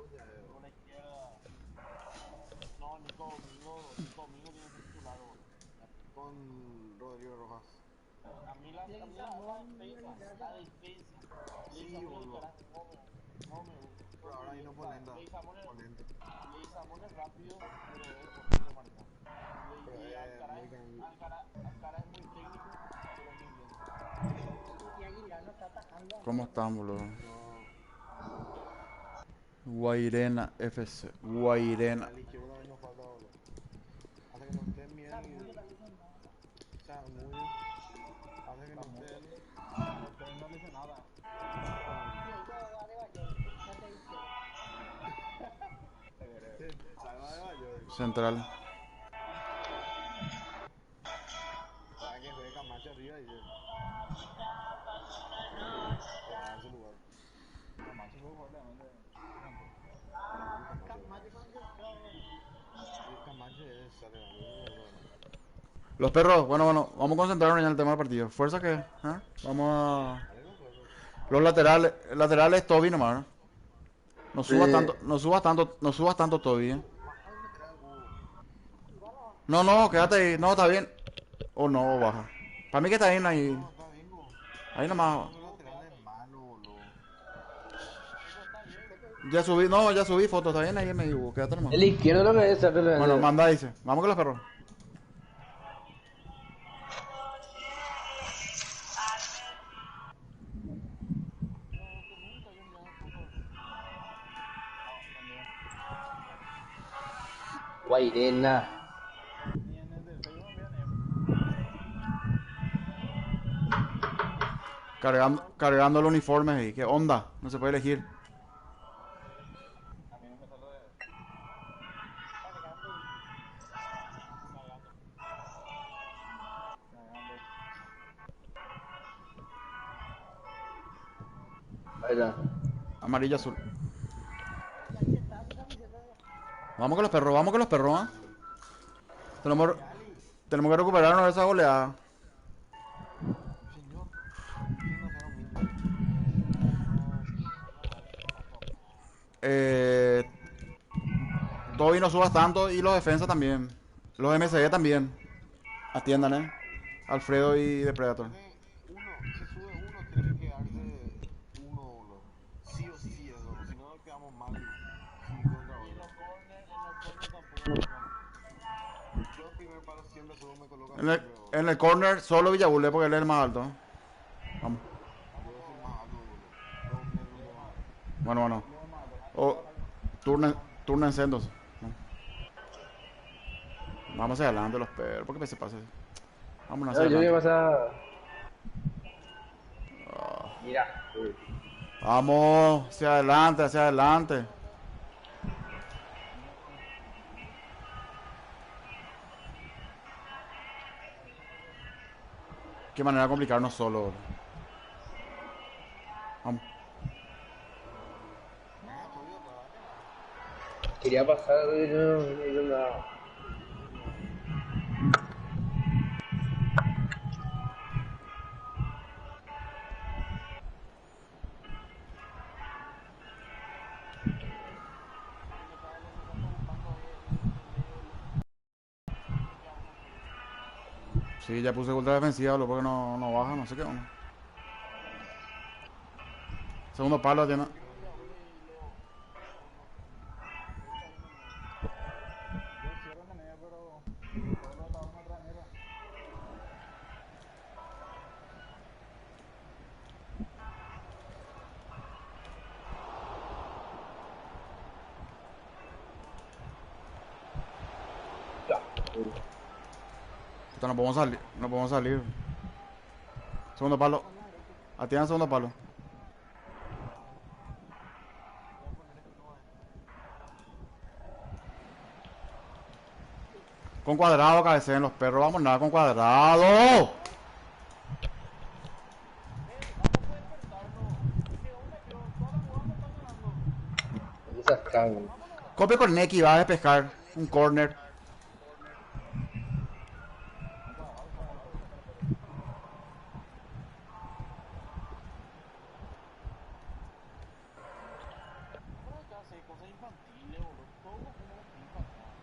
Por la izquierda. No, Nico Domingo tiene que ser titular, boludo. Con Rodrigo Rojas. La defensa. Sí, Leguizamón boludo. no me gusta. Pero ahora vino Polenta. Polenta. Leguizamón es rápido, pero es horrible marcando. Pero Y es muy Alcaraz es muy técnico, pero muy lento. ¿Cómo están, boludo? No. Guairena FC. Guairena. A la izquierda también nos falta, boludo. Hasta que no esté Miel. Samudio. Hasta que no esté él. Pero no le hice nada. Salva de Bayor. Central. Para que juegue Camacho arriba y se va a ese lugar. Camacho puede jugar realmente. Camacho. Camacho es sale, boludo. Los perros, bueno, vamos a concentrarnos ya en el tema del partido. ¿Fuerza qué? ¿Ah? Vamos a... Dale los perros. Los laterales Toby nomás, ¿no? No Sí. subas tanto, no subas tanto Toby, ¿eh? Baja al lateral, Hugo. No, quédate ahí. No, está bien. O no, baja. Para mí que está bien ahí. No, está bien, Hugo. Ahí Pero nomás. los laterales es malo, boludo. Eso está bien. Ya subí fotos, está bien ahí me digo, quédate nomás. El izquierdo lo que es Bueno, simplemente. manda, dice. Vamos con los perros. No, que nunca yo enviaba fotos así. Ah, también. Guairena. Ni en el del Facebook me envían Cargando el uniforme ahí. ¿Qué onda? No se puede elegir. a mí no me sale cargando. Cargando. Ahí está. Amarillo, azul. Vamos con los perros, ¿ah? Tenemos, tenemos que recuperarnos de esa goleada. Señor. ¿Quién nos gana mucho? Eh, Toby no subas tanto y los defensas también. Los MCD también. Atiendan, Alfredo y Depredator. Creo que uno, si sube uno, tiene que quedarse uno, boludo. Sí o sí eso, si no quedamos mal 5 contra Y 8. en los corners tampoco me gustan. Yo el primer palo siempre solo me colocan En el, siempre, boludo. en el corner, solo Villabule porque él es el más alto. Vamos. Yo soy más alto, boludo. 2 metros más alto. Bueno. Leo malo. O, Túrnense entonces. Vamos hacia adelante los perros. ¿Por qué se pasa? Vámonos hacia Yo voy a adelante. pasar. Mira. Vamos hacia adelante, hacia adelante. Qué manera de complicarnos solo. Vamos. Ah, estoy otra vez. Quería pasar. No. A mí lo que me está gustando es el Leo. No queda uno solo. Sí, ya puse ultra defensiva, lo porque no baja, no sé qué onda. Segundo palo tiene. Yo Villabule y Leo. Segundo. Derecha uno medio. Yo cierro en la media, pero todos los atados me traen mierda. Puta, no podemos salir, no podemos salir. Segundo palo. Atiendan segundo palo. Voy a poner Espinoa. Con cuadrado cabeceen los perros. Vamos nada con cuadrado. No puede despertarnos. ¿Qué onda? Toda la jugada me están ganando. Esas cagan. Vámonos. Copia con Neki, va a despejar. Un corner. Cuadrado, saca la pelota. Pero hay que hacer cosas uno que no pica atrás.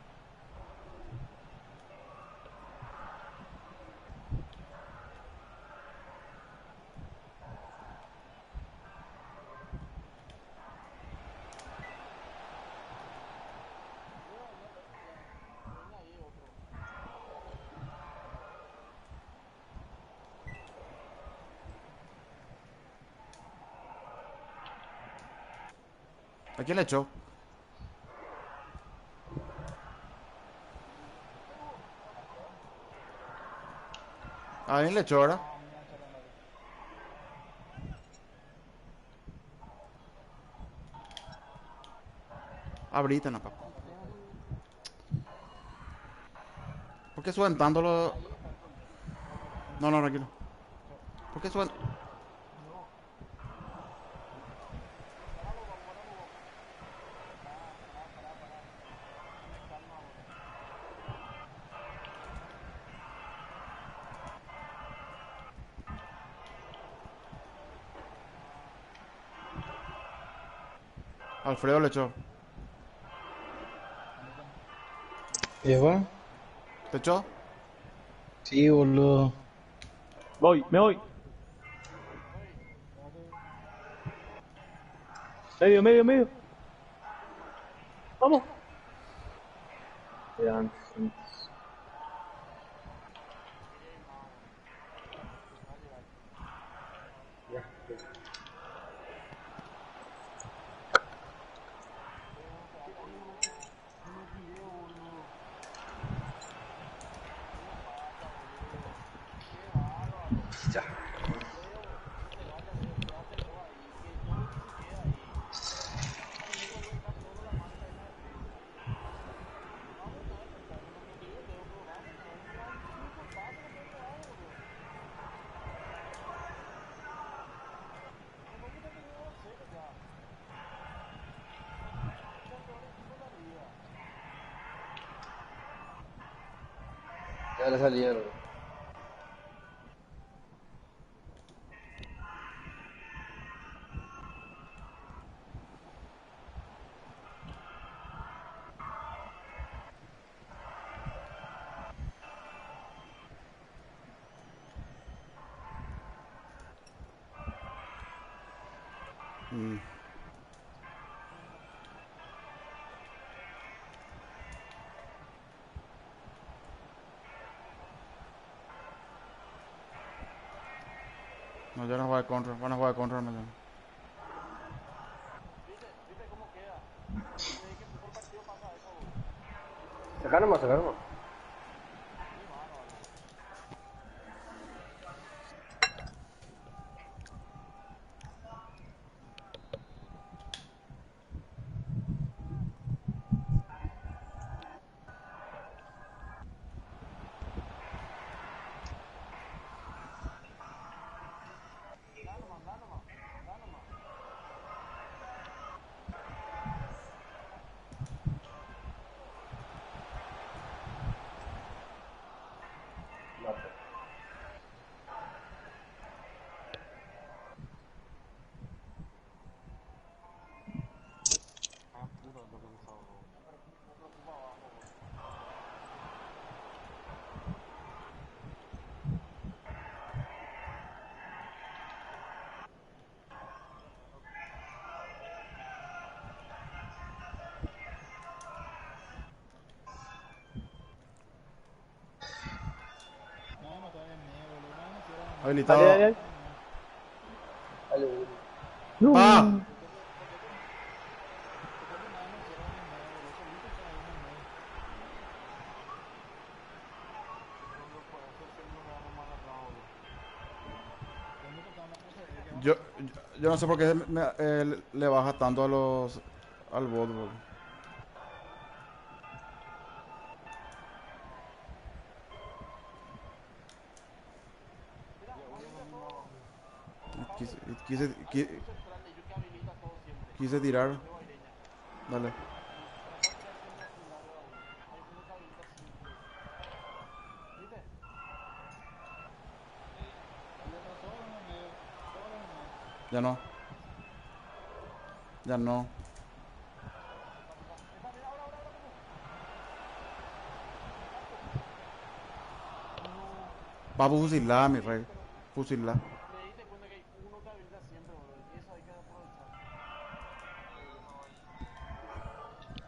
Venga ahí otro. ¿A quién le echó? ¿A quién le echó ahora? Ah, mira, echaron ahí. Abrite, no, papá. ¿Por qué suben tanto los...? Ahí está el problema. No, no, tranquilo. ¿Por qué suben...? No. Paralo, vamos, paralo, vamos. Pará. Calma ahora. Alfredo le echó. A mí también. ¿Eva? ¿Te echó? Sí, boludo. Voy, me voy. Espérate. Medio, medio, medio. Vamos. Ya, Ya. Ya le salieron. Mm. No, ya no juega contra. Van a jugar contra mañana. ¿Viste cómo queda? Desde que empezó el partido pasa eso, boludo. Saca nomás, saca nomás. Qué bárbaro. Da nomás. Mate. Ah, puta, lo que me salvó. Me preocupa abajo, boludo. No, no estaba en medio, boludo. No, no hicieron en medio. dale, dale, Habilitado. dale. Estaba en medio. Dale, boludo. ¡Pa! No. ¿Por qué nada no hicieron en medio, boludo? Solito estaba ahí en el medio. Cuando puede hacer que no me damos mal atrás, boludo. Solito estaban a proceder. ¿Qué vamos a Yo, hacer? yo no sé por qué le baja tanto a los... al bot, bro. Mira, Ya uno no habilita mira todo. abajo. Quise, Pablo, quise, hay qui- un central de ellos que habilita todo siempre. quise tirar. De Guaireña. Dale. Trata de tirar siempre así largo a uno. Hay uno que habilita siempre. ¿Viste? Dale atrás, solo en el medio. Solo en el medio. Ya no. Ya no. Está. Mira, ahora. Va a fusilar, mi rey. Fusilar. Te diste cuenta que hay uno que habilita siempre, boludo. Y eso hay que aprovechar.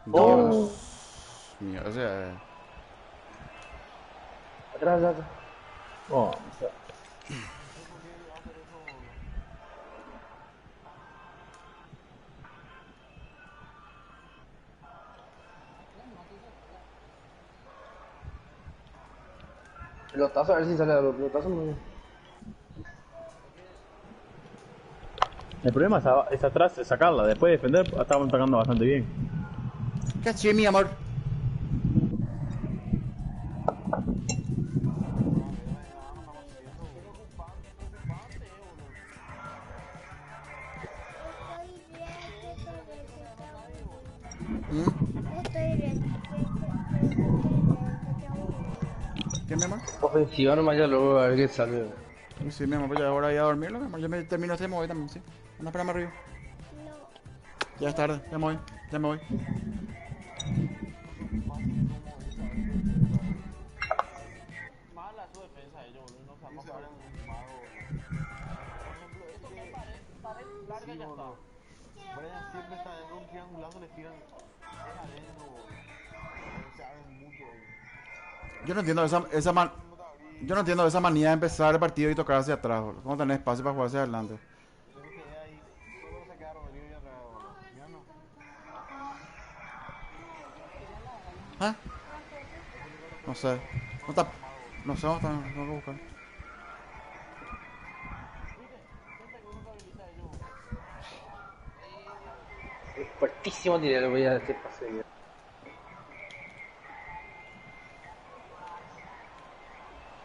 Dios mío, o sea, Atrás, atrás. Oh, No sé por qué va a hacer eso, boludo. Pelotazo, a ver si sale algo. Pelotazo muy bien. el problema es atrás, es sacarla. Después de defender, estábamos atacando bastante bien. caché, mi amor. ¿Mm? ¿Qué, mi amor? Ofensiva nomás ya luego a ver qué sale. Sí, mi amor, pues ya ahora voy a dormirlo, mi amor. Yo me termino este, me voy también, sí. Anda, espérame arriba. Ya es tarde, ya me voy, ya me voy. Mala su defensa de ellos, boludo. No se Sí, se para. abren un mago, boludo. Por ejemplo, esto que es pared larga Sí, ya está. boludo. Brian siempre está dentro de un triangulazo, le tiran. Es adentro, boludo. Se abren mucho ahí. Yo no entiendo No te abrí. yo no entiendo esa manía de empezar el partido y tocar hacia atrás, boludo. ¿Cómo tenés espacio para jugar hacia adelante? Tenés que ir ahí. Solo se queda Rodrigo y atrás, boludo. Mira, no. ¿Ah? No sé. No está... No sé, dónde está, tengo que buscar. ¿Viste? Siempre hay uno que habilita a ellos, boludo. Es fuertísimo dinero, voy a este pase.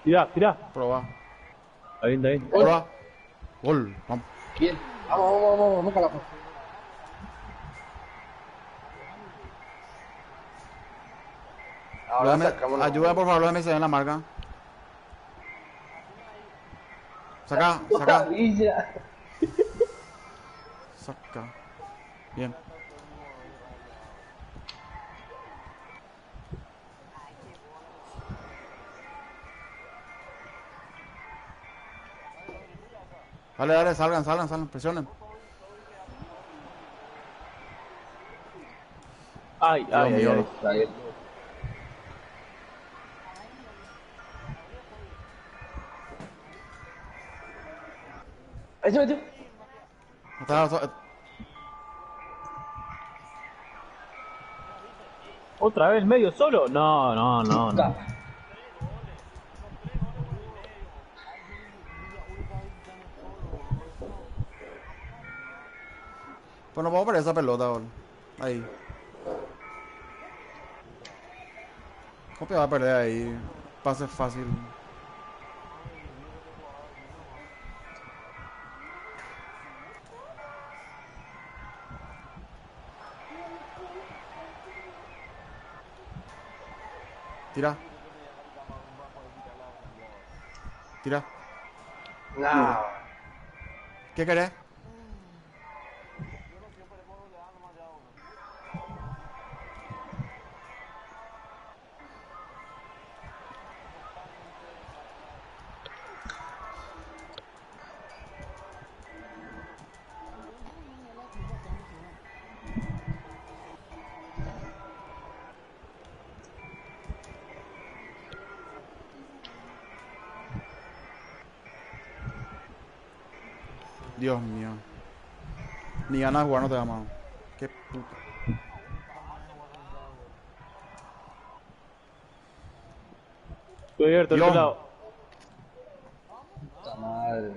Tirá, tirá. Proba. Está bien, está bien. Proba. Gol. Vamos. Bien. Vamos, vamos, vamos, vamos, carajo. Ahora sacamos. Ayuda, por favor, los MC en la marca. Saca, saca. Maravilla. Saca. Bien. Dale, dale, salgan, salgan, salgan, presionen. Ay, Dios ay, ay, mío. ay. Está bien. Ahí se metió. ¿Otra vez medio solo? No, no, no, no. Pues no puedo perder esa pelota, boludo. Ahí. ¿Cómo que va a perder ahí? Pase fácil. Tira. Tira. No. ¿Qué querés? Dios mío. Ni ganas de jugar no te da mano. Qué puto. Estoy abierto de Dios. este lado. Puta madre.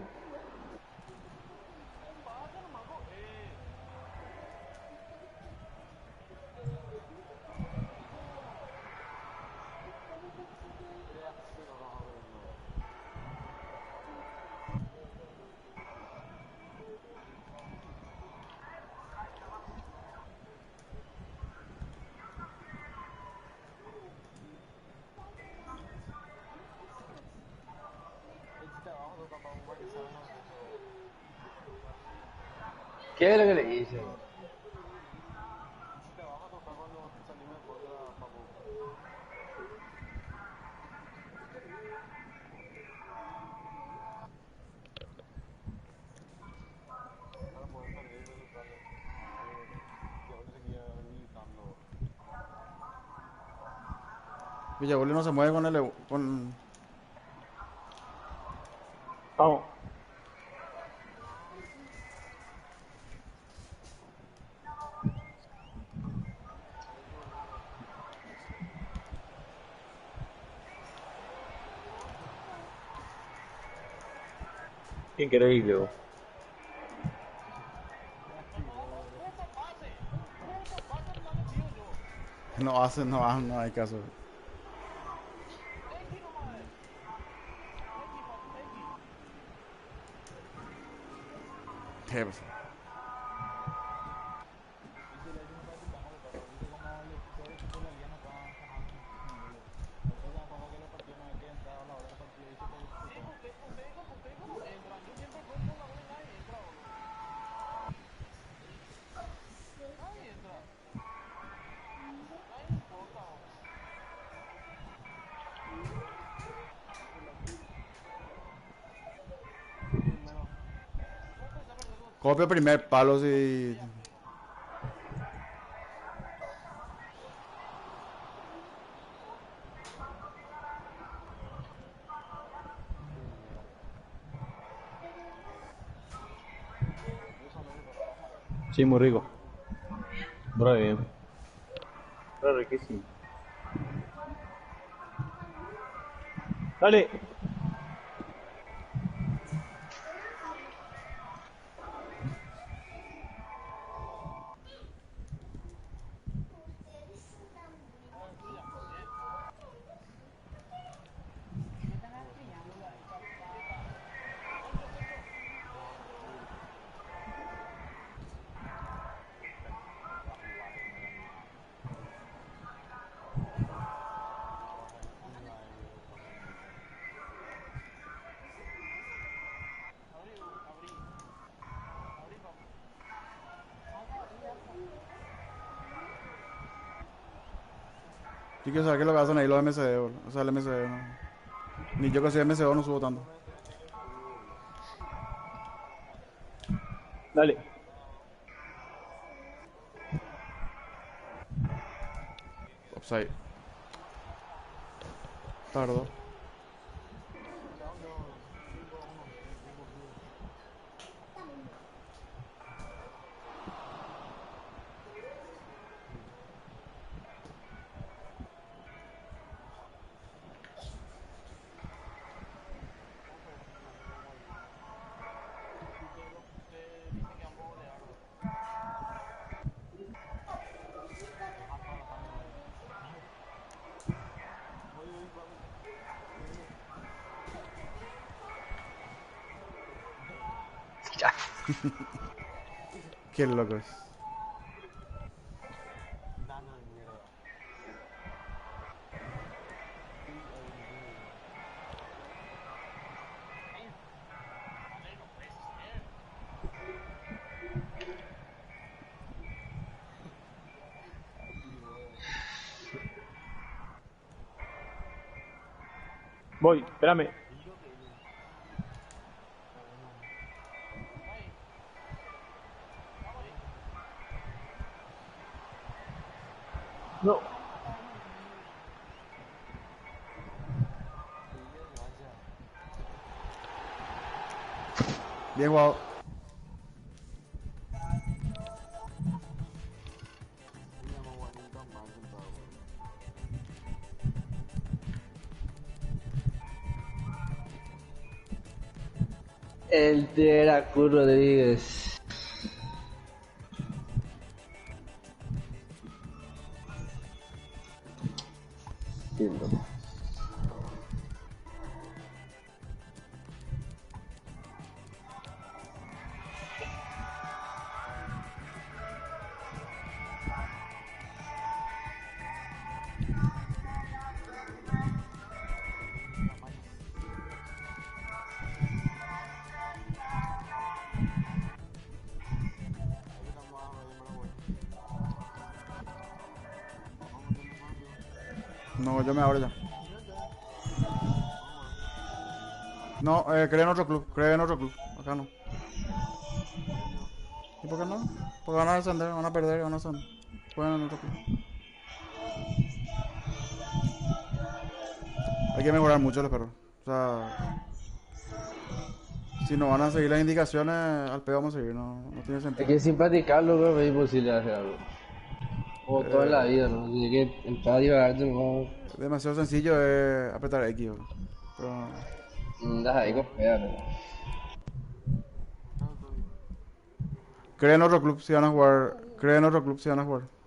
¿Qué es lo que le hice? Te vas a tocar cuando salimos de contra, papu. Villagulli no se mueve con el... con... Vamos. Increíble, vos. No hace, no hay caso. Jefe. Dice la última parte, vamos a pasar. Dice como todo el equipo de la liga no estaba fajando. Después me acuerdo que los partidos no había que entrar a la hora del partido y dice que disputó. Copio primer palo si... Sí, muy rico. Bro, bien. Bro, riquísimo. Dale. Yo quiero saber qué es lo que hacen ahí los MCD, boludo. O sea, el MCD, no. Ni yo que soy MCD no subo tanto. Dale. Offside. Tardo. Qué loco es. Voy, espérame. No. Bien jugado. El de la Cruz Rodríguez. Lindo. No, yo me abro ya. No, creé en otro club. Creé en otro club. Acá no. ¿Y por qué no? Porque van a descender, van a perder, van a descender. Juegan en otro club. Hay que mejorar mucho los perros. O sea, si no van a seguir las indicaciones, al pedo vamos a seguir, no tiene Es sentido. que sin practicarlo, bro, es imposible hacer algo. O toda la vida, ¿no? Tienes que empezar a divagarte, no. Demasiado sencillo es apretar X, bro. Pero Andas ahí con fea, ¿no? creen otro club si van a jugar. Creen otro club si van a jugar.